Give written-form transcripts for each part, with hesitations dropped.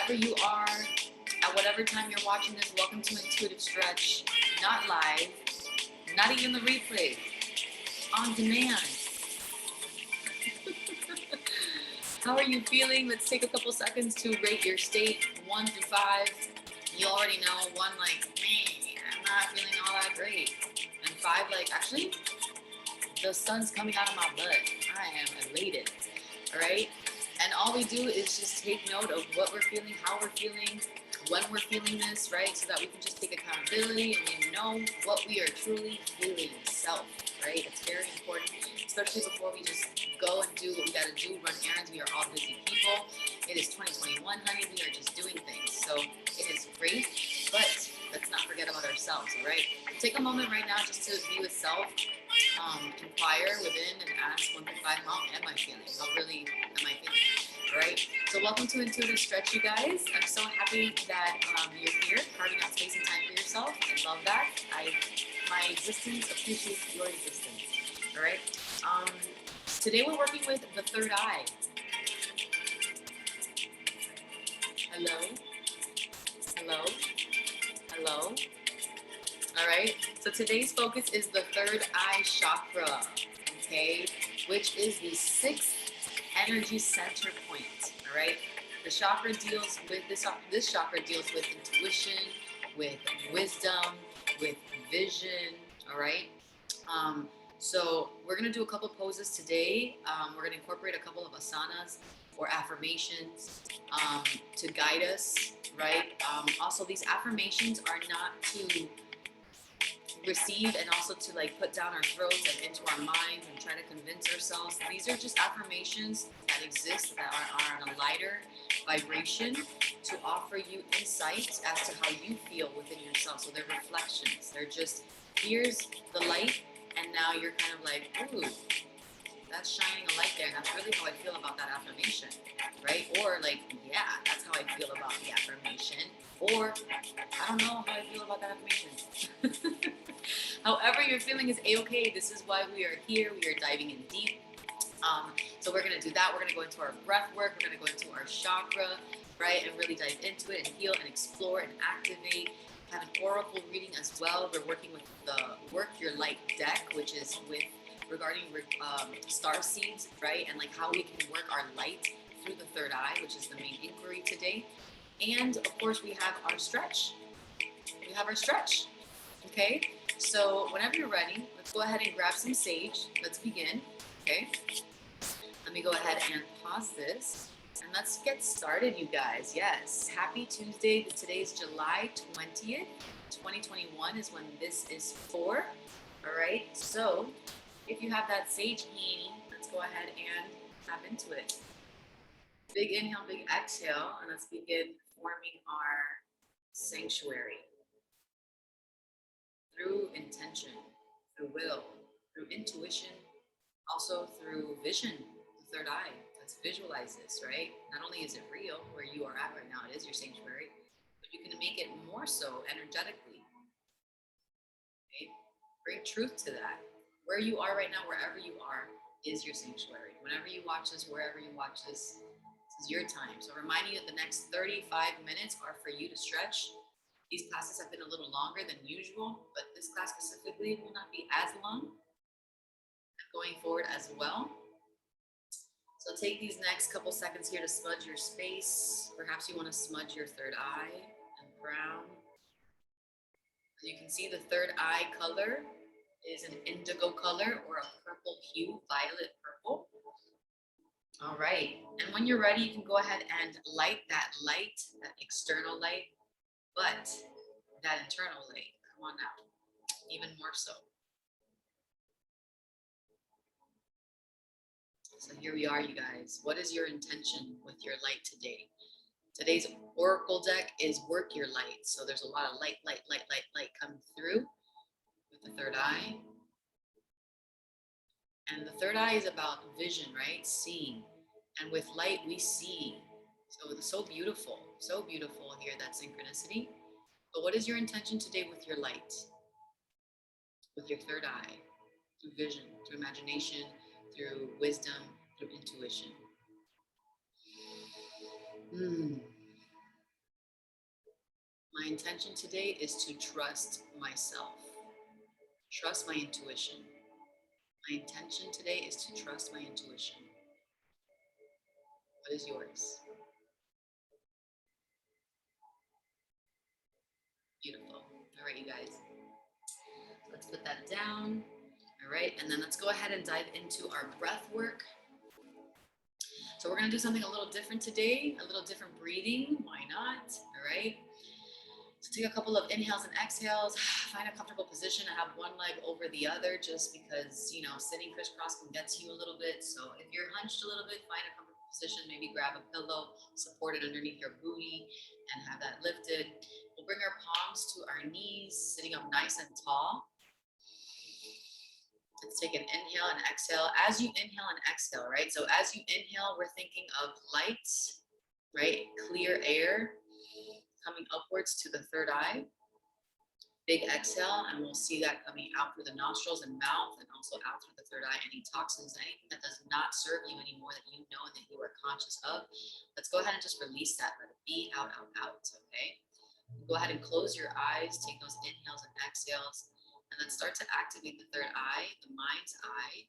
wherever you are, at whatever time you're watching this, welcome to Intuitive Stretch. Not live, not even the replay, on demand. How are you feeling? Let's take a couple seconds to rate your state, 1 through 5. You already know, 1 like, man, I'm not feeling all that great. And 5 like, actually, the sun's coming out of my butt. I am elated, all right? And all we do is just take note of what we're feeling, how we're feeling, when we're feeling this, right? So that we can just take accountability and we know what we are truly feeling, self, right? It's very important, especially before we just go and do what we gotta do, run errands. We are all busy people. It is 2021, honey. We are just doing things. So it is great, but let's not forget about ourselves, all right? Take a moment right now just to be with self, inquire within and ask 1 through 5, how am I feeling? How really am I feeling? All right, so welcome to Intuitive Stretch, you guys. I'm so happy that you're here, carving out space and time for yourself. I love that. My existence appreciates your existence. All right. Today we're working with the third eye. Hello. Hello. Hello. All right. So today's focus is the third eye chakra. Okay, which is the 6th energy center point. All right, the chakra deals with this chakra deals with intuition, with wisdom, with vision. All right, so we're gonna do a couple poses today. We're gonna incorporate a couple of asanas or affirmations to guide us, right? Also, these affirmations are not to receive and also to like put down our throats and into our minds and try to convince ourselves. These are just affirmations that exist that are on a lighter vibration to offer you insight as to how you feel within yourself. So they're reflections. They're just, here's the light, and now you're kind of like, ooh, that's shining a light there. And that's really how I feel about that affirmation, right? Or like, yeah, that's how I feel about the affirmation. Or I don't know how I feel about that affirmation. However you're feeling is a-okay. This is why we are here. We are diving in deep. So we're going to do that. We're going to go into our breath work. We're going to go into our chakra, right? And really dive into it and heal and explore and activate. Have an oracle reading as well. We're working with the Work Your Light deck, which is with regarding star seeds, right? And like how we can work our light through the third eye, which is the main inquiry today. And of course, we have our stretch. We have our stretch. Okay, so whenever you're ready, let's go ahead and grab some sage. Let's begin. Okay, let me go ahead and pause this and let's get started, you guys. Yes, happy Tuesday. Today's July 20th, 2021 is when this is for. All right, so if you have that sage handy, let's go ahead and tap into it. Big inhale, big exhale, and let's begin forming our sanctuary through intention, through will, through intuition, also through vision, the third eye. Let's visualize this, right? Not only is it real where you are at right now, it is your sanctuary, but you can make it more so energetically. Okay? Bring truth to that. Where you are right now, wherever you are, is your sanctuary. Whenever you watch this, wherever you watch this, this is your time. So reminding you that the next 35 minutes are for you to stretch. These classes have been a little longer than usual, but this class specifically will not be as long going forward as well. So take these next couple seconds here to smudge your space. Perhaps you want to smudge your third eye and brown. As you can see, the third eye color is an indigo color or a purple hue, violet purple. All right, and when you're ready, you can go ahead and light, that external light, but that internal light, come on now, even more so. So here we are, you guys. What is your intention with your light today? Today's oracle deck is Work Your Light. So there's a lot of light coming through with the third eye. And the third eye is about vision, right? Seeing. And with light, we see. So it's so beautiful here, that synchronicity. But what is your intention today with your light? With your third eye, through vision, through imagination, through wisdom, through intuition. My intention today is to trust myself. Trust my intuition. My intention today is to trust my intuition. What is yours? Beautiful. All right, you guys. Let's put that down. All right, and then let's go ahead and dive into our breath work. So we're gonna do something a little different today, a little different breathing. Why not? All right. So take a couple of inhales and exhales. Find a comfortable position and have one leg over the other, just because, you know, sitting crisscross can get to you a little bit. So if you're hunched a little bit, find a comfortable position. Maybe grab a pillow, support it underneath your booty, and have that lifted. We'll bring our palms to our knees, sitting up nice and tall. Let's take an inhale and exhale. As you inhale and exhale, right? So as you inhale, we're thinking of light, right? Clear air coming upwards to the third eye. Big exhale, and we'll see that coming out through the nostrils and mouth, and also out through the third eye. Any toxins, anything that does not serve you anymore, that you know that you are conscious of, let's go ahead and just release that. Let it be out, out, out, okay? Go ahead and close your eyes, take those inhales and exhales, and then start to activate the third eye, the mind's eye,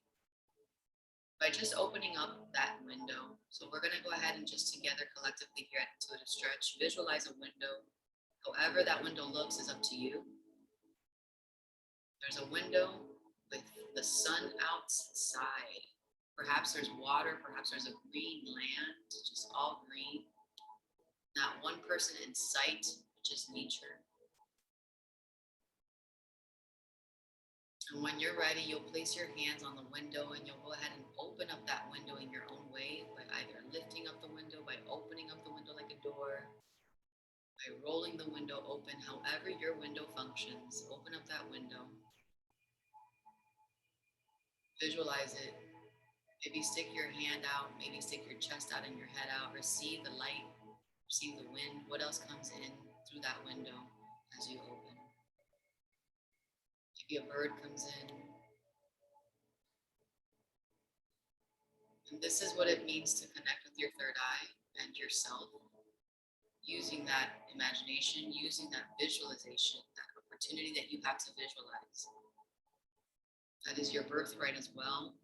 by just opening up that window. So we're gonna go ahead and just together collectively here at Intuitive Stretch, visualize a window. However that window looks is up to you. There's a window with the sun outside. Perhaps there's water, perhaps there's a green land, just all green. Not one person in sight, just nature. And when you're ready, you'll place your hands on the window and you'll go ahead and open up that window in your own way by either lifting up the window, by opening up the window like a door, by rolling the window open, however your window functions. Open up that window. Visualize it. Maybe stick your hand out, maybe stick your chest out and your head out. Receive the light, receive the wind. What else comes in through that window as you open? Maybe a bird comes in. And this is what it means to connect with your third eye and yourself, using that imagination, using that visualization, that opportunity that you have to visualize. That is your birthright as well.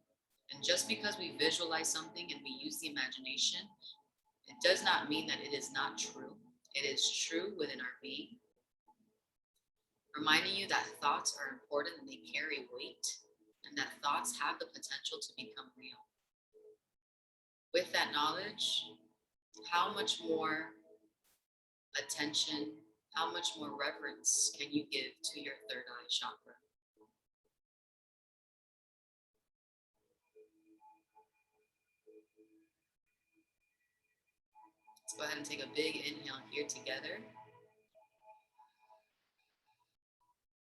And just because we visualize something and we use the imagination, it does not mean that it is not true. It is true within our being. Reminding you that thoughts are important and they carry weight, and that thoughts have the potential to become real. With that knowledge, how much more attention, how much more reverence can you give to your third eye chakra? Let's go ahead and take a big inhale here together.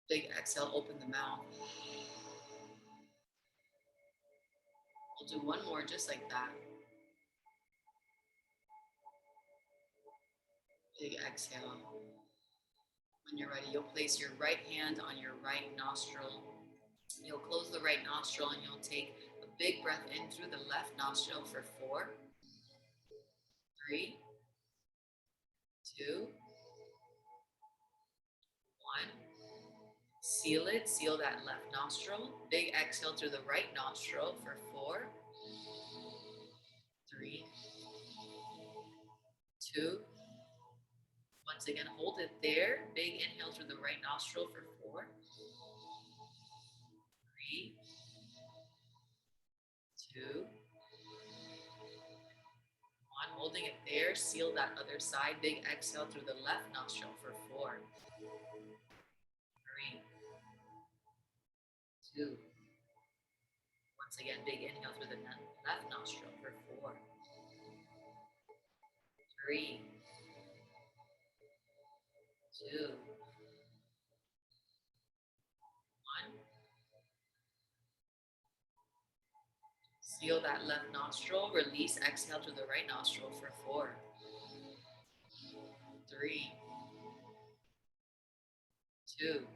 Big exhale, open the mouth. We'll do one more just like that. Big exhale. When you're ready, you'll place your right hand on your right nostril. You'll close the right nostril and you'll take a big breath in through the left nostril for 4, 3, 2, 1. Seal it, seal that left nostril. Big exhale through the right nostril for 4, 3, 2. Once again, hold it there. Big inhale through the right nostril for 4, 3, 2, 1. Holding it there. Seal that other side. Big exhale through the left nostril for 4, 3, 2. Once again, big inhale through the left nostril for 4, 3, 2, 1. Seal that left nostril. Release. Exhale through the right nostril for 4, 3, 2.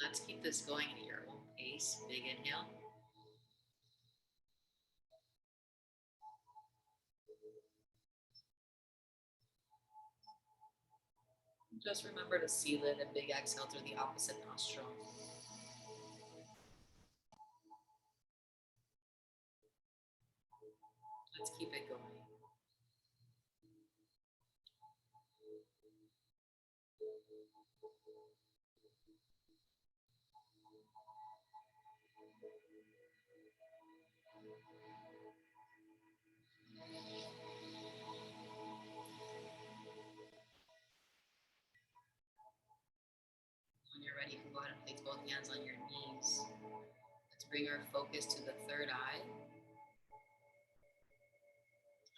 Let's keep this going at your own pace. Big inhale. Just remember to seal it and big exhale through the opposite nostril. Let's keep it going. When you're ready, you can go ahead and place both hands on your knees. Let's bring our focus to the third eye.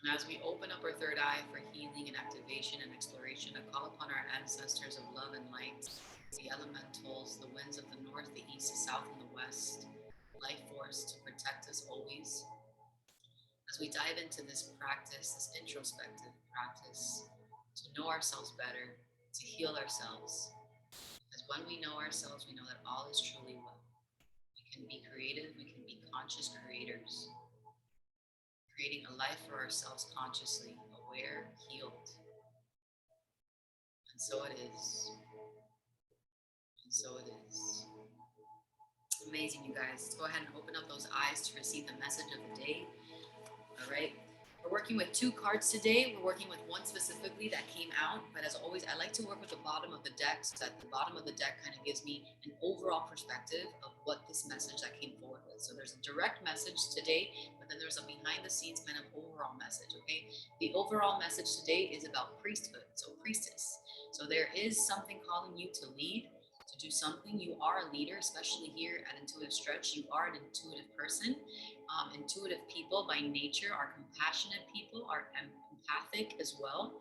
And as we open up our third eye for healing and activation and exploration, I call upon our ancestors of love and light, the elementals, the winds of the north, the east, the south, and the west, life force to protect us always. As we dive into this practice, this introspective practice, to know ourselves better, to heal ourselves. Because when we know ourselves, we know that all is truly well. We can be creative, we can be conscious creators, creating a life for ourselves consciously, aware, healed. And so it is. And so it is. Amazing, you guys. Let's go ahead and open up those eyes to receive the message of the day. All right. We're working with 2 cards today. We're working with one specifically that came out, but as always, I like to work with the bottom of the deck so that the bottom of the deck kind of gives me an overall perspective of what this message that came forward with. So there's a direct message today, but then there's a behind the scenes kind of overall message, okay? The overall message today is about priesthood, so priestess. So there is something calling you to lead, to do something. You are a leader, especially here at Intuitive Stretch. You are an intuitive person. Intuitive people by nature are compassionate people, are empathic as well,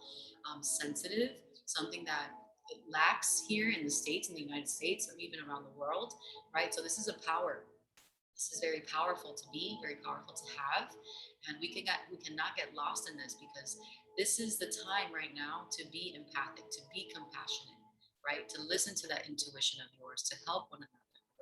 sensitive, something that it lacks here in the States, in the United States, or even around the world, right? So this is a power. This is very powerful to be, very powerful to have, and we cannot get lost in this because this is the time right now to be empathic, to be compassionate, right? To listen to that intuition of yours, to help one another,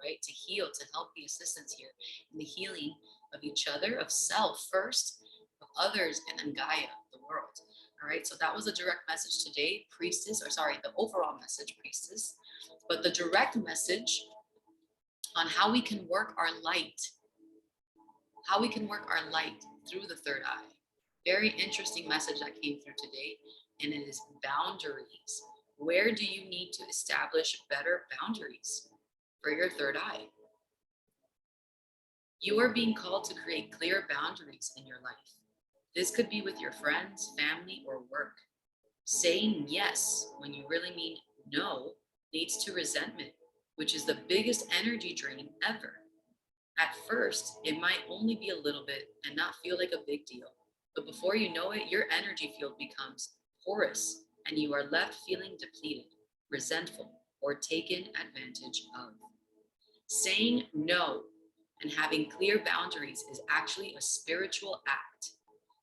right? To heal, to help the assistance here in the healing of each other, of self first, of others, and then Gaia, the world. All right, so that was a direct message today, priestess, or sorry, the overall message, priestess. But the direct message on how we can work our light, how we can work our light through the third eye. Very interesting message that came through today, and it is boundaries. Where do you need to establish better boundaries for your third eye? You are being called to create clear boundaries in your life. This could be with your friends, family, or work. Saying yes when you really mean no leads to resentment, which is the biggest energy drain ever. At first, it might only be a little bit and not feel like a big deal. But before you know it, your energy field becomes porous and you are left feeling depleted, resentful, or taken advantage of. Saying no and having clear boundaries is actually a spiritual act.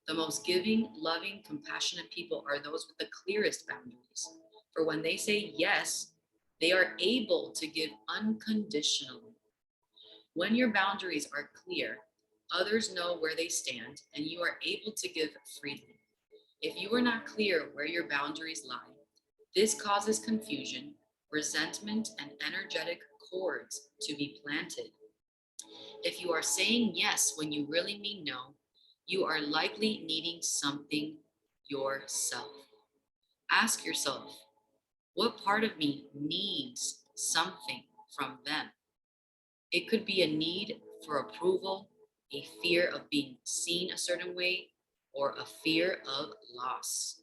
The most giving, loving, compassionate people are those with the clearest boundaries. For when they say yes, they are able to give unconditionally. When your boundaries are clear, others know where they stand and you are able to give freely. If you are not clear where your boundaries lie, this causes confusion, resentment, and energetic cords to be planted. If you are saying yes when you really mean no, you are likely needing something yourself. Ask yourself, what part of me needs something from them? It could be a need for approval, a fear of being seen a certain way, or a fear of loss.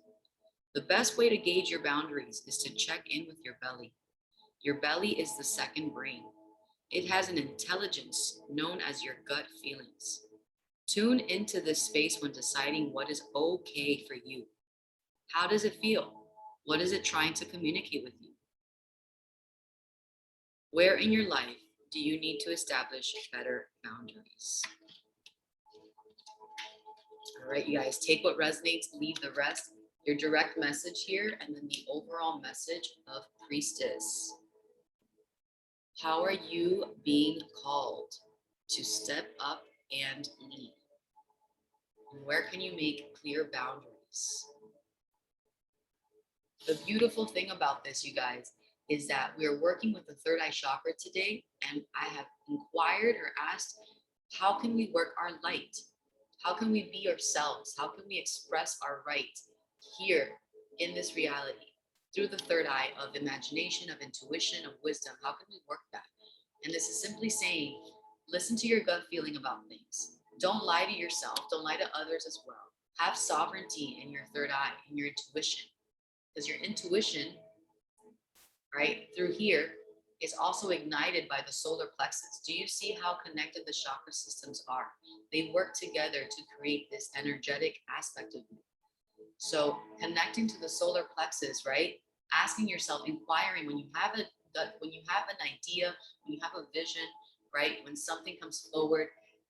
The best way to gauge your boundaries is to check in with your belly. Your belly is the second brain. It has an intelligence known as your gut feelings. Tune into this space when deciding what is okay for you. How does it feel? What is it trying to communicate with you? Where in your life do you need to establish better boundaries? All right, you guys, take what resonates, leave the rest. Your direct message here, and then the overall message of priestess. How are you being called to step up and lead? And where can you make clear boundaries? The beautiful thing about this, you guys, is that we're working with the third eye chakra today, and I have inquired or asked, how can we work our light? How can we be ourselves? How can we express our right here in this reality through the third eye of imagination, of intuition, of wisdom? How can we work that? And this is simply saying, listen to your gut feeling about things. Don't lie to yourself. Don't lie to others as well. Have sovereignty in your third eye, in your intuition, because your intuition, right, through here is also ignited by the solar plexus. Do you see how connected the chakra systems are? They work together to create this energetic aspect of you. So connecting to the solar plexus, right? Asking yourself, inquiring when you have when you have an idea, when you have a vision, right? When something comes forward,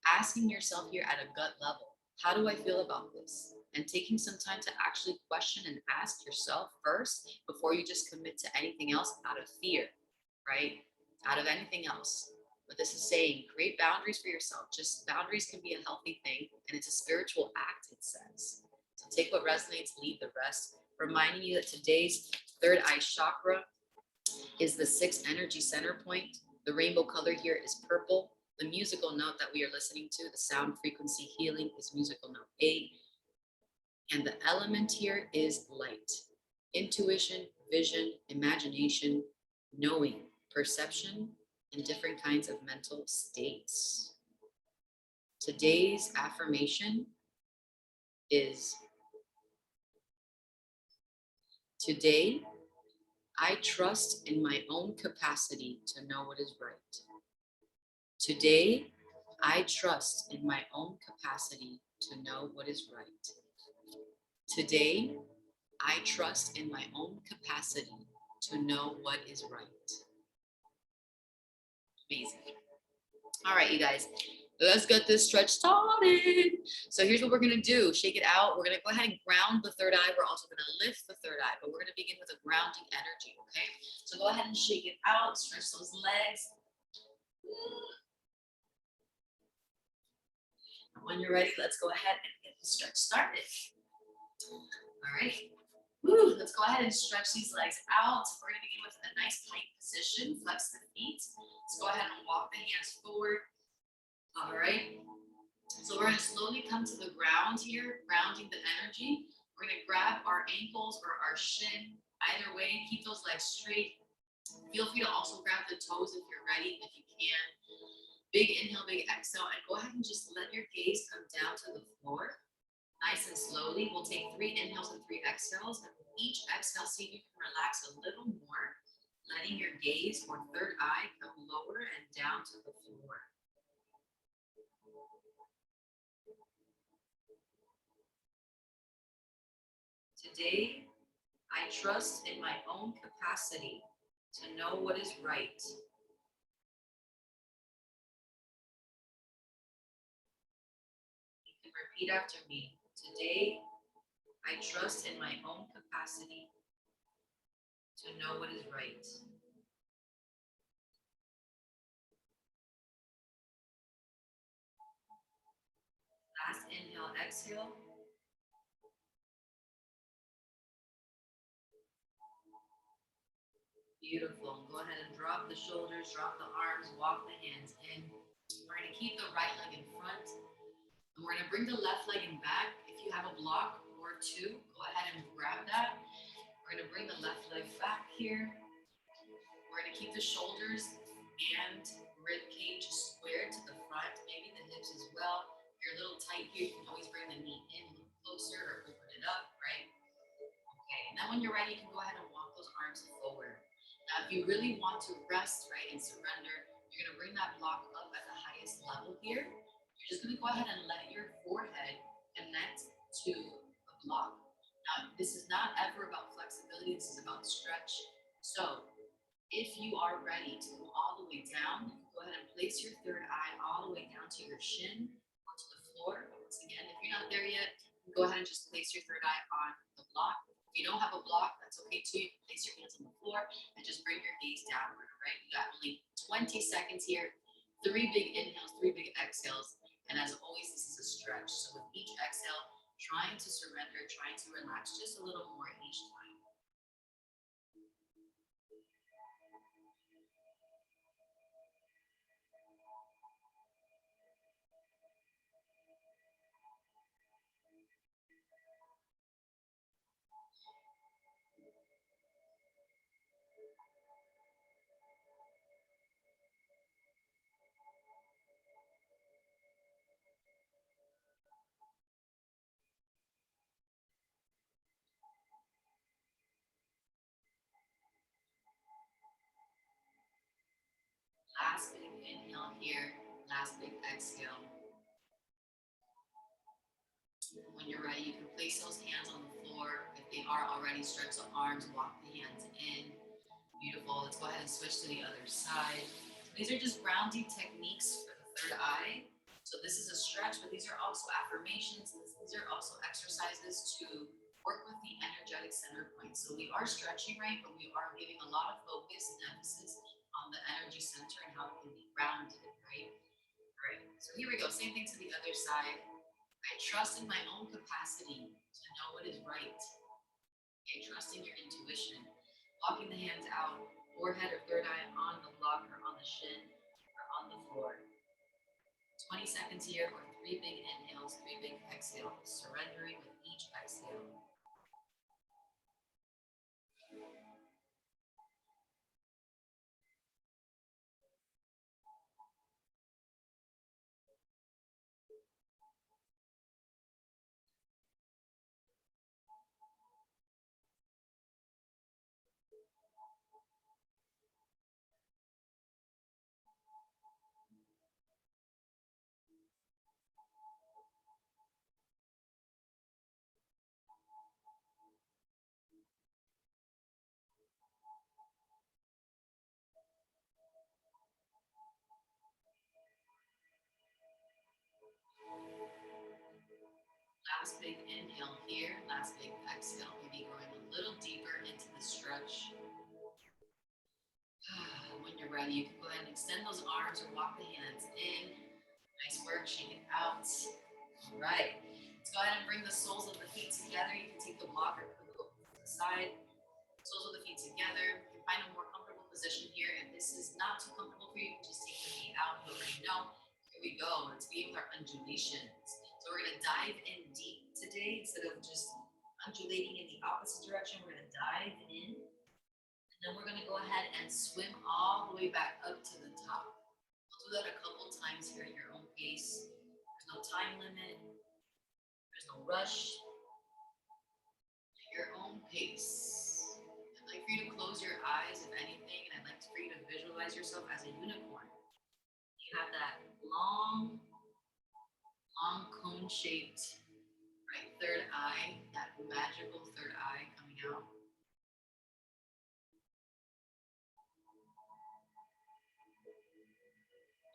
asking yourself here at a gut level, how do I feel about this? And taking some time to actually question and ask yourself first before you just commit to anything else out of fear, right? Out of anything else. But this is saying create boundaries for yourself. Just boundaries can be a healthy thing, and it's a spiritual act, it says. So take what resonates, leave the rest. Reminding you that today's third eye chakra is the sixth energy center point. The rainbow color here is purple. The musical note that we are listening to, the sound frequency healing, is musical note 8. And the element here is light. Intuition, vision, imagination, knowing, perception, and different kinds of mental states. Today's affirmation is, today, I trust in my own capacity to know what is right. Today, I trust in my own capacity to know what is right. Today, I trust in my own capacity to know what is right. Amazing. All right, you guys, let's get this stretch started. So here's what we're gonna do. Shake it out. We're gonna go ahead and ground the third eye. We're also gonna lift the third eye, but we're gonna begin with a grounding energy, okay? So go ahead and shake it out, stretch those legs. When you're ready, let's go ahead and get the stretch started. All right. Woo, let's go ahead and stretch these legs out. We're going to begin with a nice tight position. Flex the feet. Let's go ahead and walk the hands forward. All right. So we're going to slowly come to the ground here, grounding the energy. We're going to grab our ankles or our shin. Either way, keep those legs straight. Feel free to also grab the toes if you're ready, if you can. Big inhale, big exhale, and go ahead and just let your gaze come down to the floor. Nice and slowly. We'll take 3 inhales and 3 exhales. And with each exhale, see if you can relax a little more, letting your gaze or third eye come lower and down to the floor. Today, I trust in my own capacity to know what is right. You can repeat after me. Today, I trust in my own capacity to know what is right. Last inhale, exhale. Beautiful. Go ahead and drop the shoulders, drop the arms, walk the hands in. We're going to keep the right leg in front. And we're going to bring the left leg in back. If you have a block or 2, go ahead and grab that. We're going to bring the left leg back here. We're going to keep the shoulders and rib cage squared to the front, maybe the hips as well. If you're a little tight here, you can always bring the knee in a little closer or open it up, right? Okay, and then when you're ready, you can go ahead and walk those arms forward. Now, if you really want to rest, right, and surrender, you're going to bring that block up at the highest level here. You're just going to go ahead and let your forehead connect to the block. Now, this is not ever about flexibility. This is about stretch. So if you are ready to go all the way down, you can go ahead and place your third eye all the way down to your shin or to the floor. Once again, if you're not there yet, go ahead and just place your third eye on the block. If you don't have a block, that's okay too. You can place your hands on the floor and just bring your gaze downward, right? You got only 20 seconds here. 3 big inhales, 3 big exhales. And as always, this is a stretch. So with each exhale, trying to surrender, trying to relax just a little more each time. here. Last big exhale. When you're ready, you can place those hands on the floor. If they are already, stretch the arms, walk the hands in. Beautiful. Let's go ahead and switch to the other side. These are just grounding techniques for the third eye. So this is a stretch, but these are also affirmations. These are also exercises to work with the energetic center point. So we are stretching, right? But we are giving a lot of focus and emphasis on the energy center and how it can be grounded, right? All right. So here we go. Same thing to the other side. I trust in my own capacity to know what is right. Okay, trusting your intuition. Walking the hands out, forehead or third eye on the block or on the shin or on the floor. 20 seconds here, or 3 big inhales, 3 big exhales, surrendering with each exhale. Last big inhale here, last big exhale. Maybe going a little deeper into the stretch. When you're ready, you can go ahead and extend those arms or walk the hands in. Nice work, shake it out. All right, let's go ahead and bring the soles of the feet together. You can take the block or put it over to the side. Soles of the feet together. You can find a more comfortable position here. If this is not too comfortable for you, you can just take the feet out. You already know. Here we go. Let's begin with our undulations. So we're going to dive in deep today. Instead of just undulating in the opposite direction, we're going to dive in. And then we're going to go ahead and swim all the way back up to the top. We'll do that a couple times here at your own pace. There's no time limit. There's no rush. At your own pace. I'd like for you to close your eyes, if anything, and I'd like for you to visualize yourself as a unicorn. You have that long cone-shaped right third eye, that magical third eye coming out.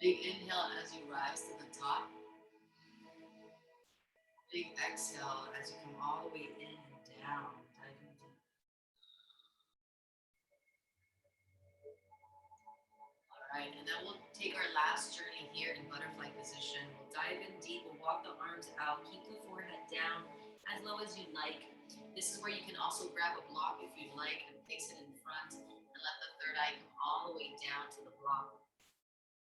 Big inhale as you rise to the top. Big exhale as you come all the way in and down, diving deep. All right, and then we'll take our last journey here in butterfly position. We'll dive in deep, we'll walk the arms out, keep the forehead down as low as you like. This is where you can also grab a block if you'd like and place it in front and let the third eye come all the way down to the block.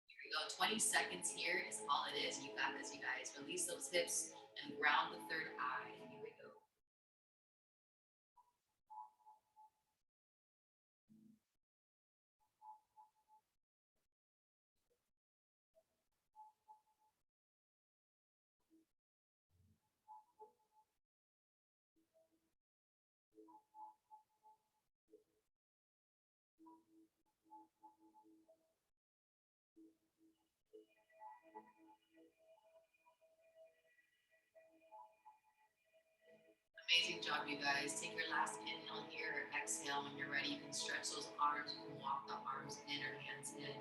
Here we go, 20 seconds here is all it is. You got this, you guys. Release those hips and ground the third eye. Here we go. Amazing job, you guys. Take your last inhale here, or exhale. When you're ready, you can stretch those arms. You can walk the arms in or hands in.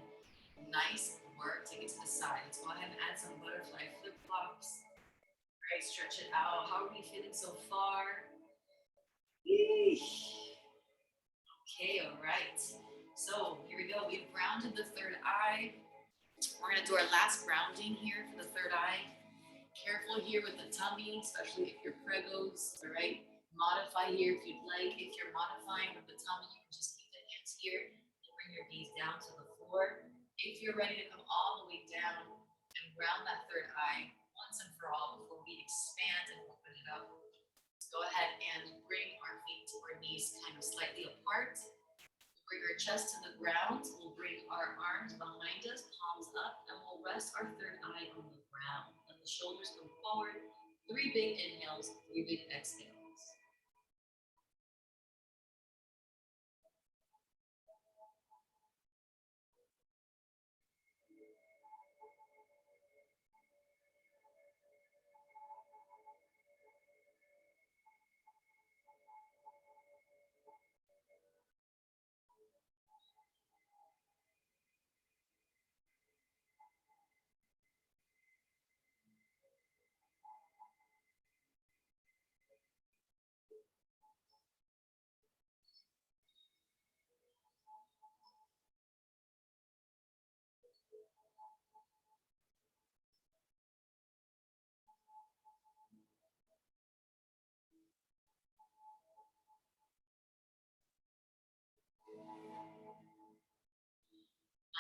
Nice work. Take it to the side. Let's go ahead and add some butterfly flip-flops. All right, stretch it out. How are we feeling so far? Yeesh. Okay, all right. So here we go. We've grounded the third eye. We're going to do our last grounding here for the third eye. Careful here with the tummy, especially if you're pregos, all right? Modify here if you'd like. If you're modifying with the tummy, you can just keep the hands here and bring your knees down to the floor. If you're ready to come all the way down and ground that third eye once and for all before we expand and open it up, let's go ahead and bring our feet to our knees kind of slightly apart. Bring our chest to the ground. We'll bring our arms behind us, palms up, and we'll rest our third eye on the ground. Let the shoulders come forward. 3 big inhales, 3 big exhales.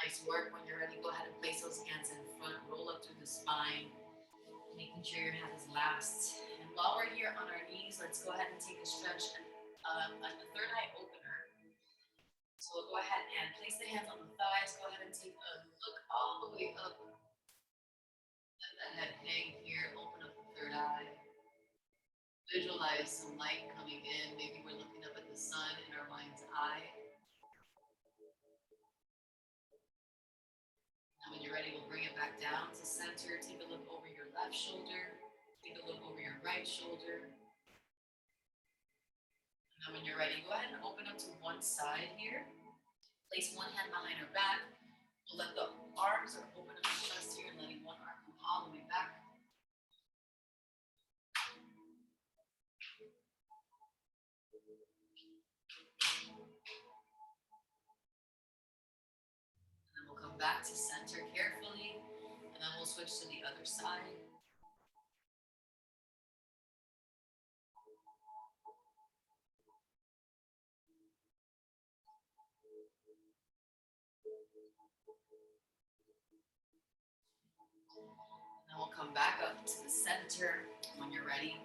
Nice work. When you're ready, go ahead and place those hands in front, roll up through the spine, making sure your head is last. And while we're here on our knees, let's go ahead and take a stretch and the third eye opener. So we'll go ahead and place the hands on the thighs. Go ahead and take a look all the way up. Let the head hang here. Open up the third eye. Visualize some light coming in. Maybe we're looking up at the sun in our mind's eye. And when you're ready, we'll bring it back down to center. Take a look over your left shoulder. Take a look over your right shoulder. And then when you're ready, go ahead and open up to one side here. Place one hand behind our back. We'll let the arms are open up the chest here and letting one arm come all the way back. And then we'll come back to center carefully. And then we'll switch to the other side. And then we'll come back up to the center when you're ready.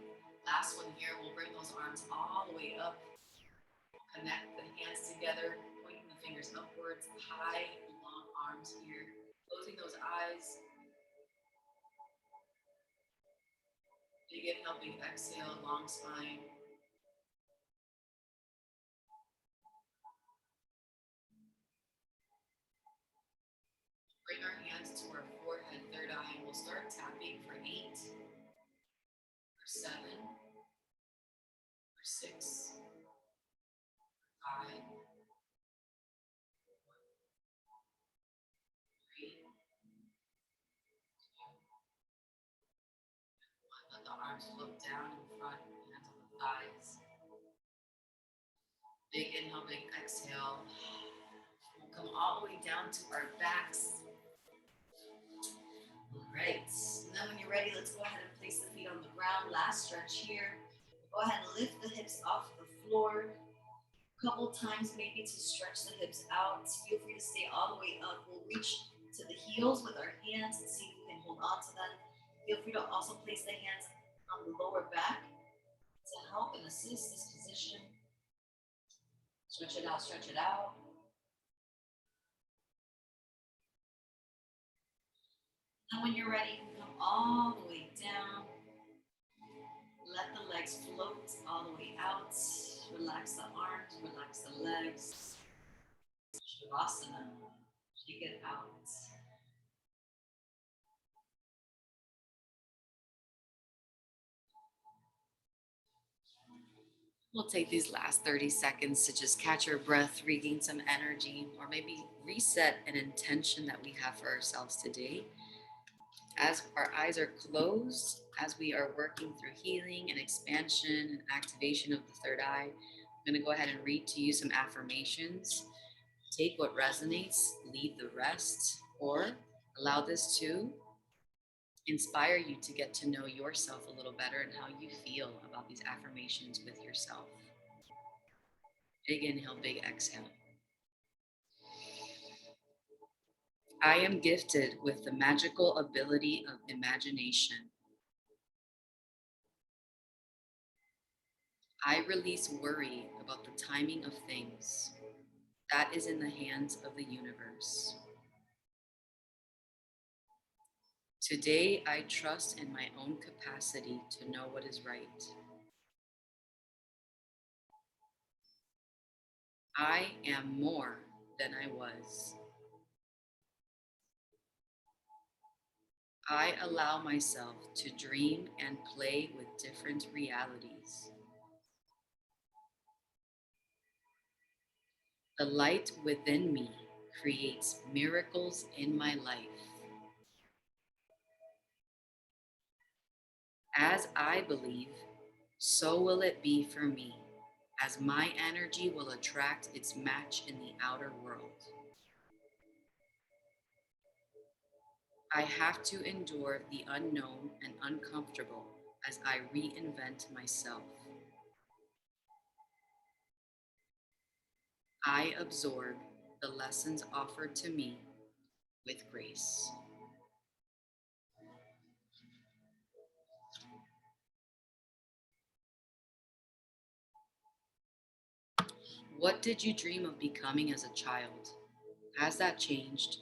Last one here, we'll bring those arms all the way up. Connect the hands together, pointing the fingers upwards, high, long arms here. Closing those eyes. Big inhale, big exhale, long spine. Bring our hands to our forehead, third eye, and we'll start tapping for 8, for 7, for 6, 5, 3, 2, 1. Let the arms float down in front, hands on the thighs. Big inhale, big exhale. We'll come all the way down to our backs. All right. And then when you're ready, let's go ahead and place the feet on the ground. Last stretch here. Go ahead and lift the hips off the floor. A couple times maybe to stretch the hips out. Feel free to stay all the way up. We'll reach to the heels with our hands and see if we can hold on to them. Feel free to also place the hands on the lower back to help and assist this position. Stretch it out, stretch it out. And when you're ready, you can come all the way down. Let the legs float all the way out. Relax the arms, relax the legs. Shavasana. Shake it out. We'll take these last 30 seconds to just catch our breath, regain some energy, or maybe reset an intention that we have for ourselves today. As our eyes are closed, as we are working through healing and expansion and activation of the third eye, I'm going to go ahead and read to you some affirmations. Take what resonates, leave the rest, or allow this to inspire you to get to know yourself a little better and how you feel about these affirmations with yourself. Big inhale, big exhale. I am gifted with the magical ability of imagination. I release worry about the timing of things. That is in the hands of the universe. Today, I trust in my own capacity to know what is right. I am more than I was. I allow myself to dream and play with different realities. The light within me creates miracles in my life. As I believe, so will it be for me, as my energy will attract its match in the outer world. I have to endure the unknown and uncomfortable as I reinvent myself. I absorb the lessons offered to me with grace. What did you dream of becoming as a child? Has that changed?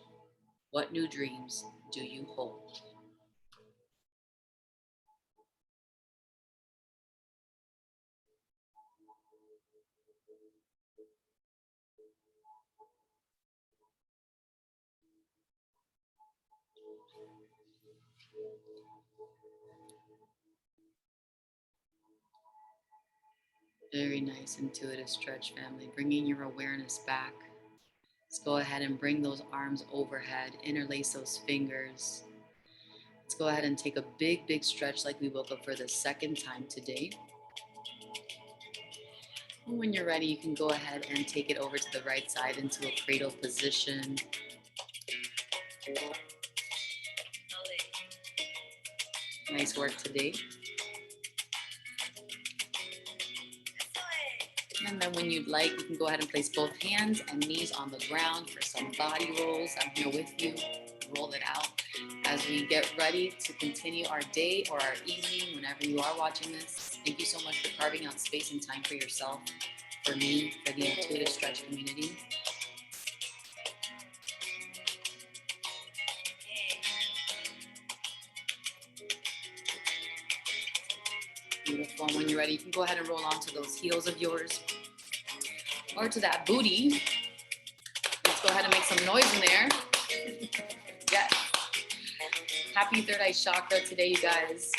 What new dreams do you hold? Very nice intuitive stretch, family. Bringing your awareness back. Let's go ahead and bring those arms overhead, interlace those fingers. Let's go ahead and take a big, big stretch like we woke up for the second time today. When you're ready, you can go ahead and take it over to the right side into a cradle position. Nice work today. And then when you'd like, you can go ahead and place both hands and knees on the ground for some body rolls. I'm here with you. Roll it out as we get ready to continue our day or our evening whenever you are watching this. Thank you so much for carving out space and time for yourself, for me, for the intuitive stretch community. Beautiful. And when you're ready, you can go ahead and roll onto those heels of yours or to that booty. Let's go ahead and make some noise in there. Yes. Happy third eye chakra today, you guys.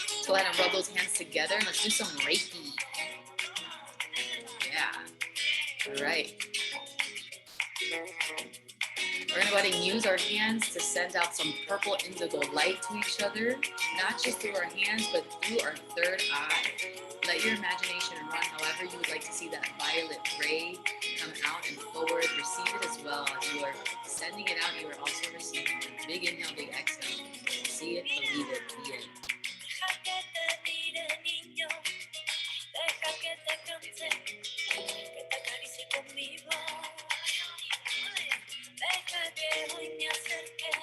Let's go ahead and rub those hands together and let's do some Reiki. Yeah. All right. We're going to go ahead and use our hands to send out some purple indigo light to each other, not just through our hands, but through our third eye. Let your imagination run however you would like to see that violet ray come out and forward. Receive it as well. As you are sending it out, you are also receiving it. Big inhale, big exhale. See it, believe it, be it.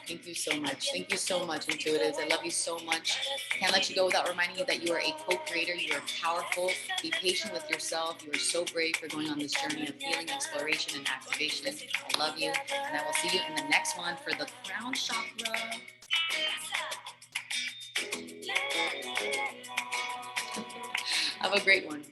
Thank you so much. Thank you so much, intuitives. I love you so much. Can't let you go without reminding you that you are a co-creator. You are powerful. Be patient with yourself. You are so brave for going on this journey of healing, exploration, and activation. I love you, and I will see you in the next one for the crown chakra. Have a great one.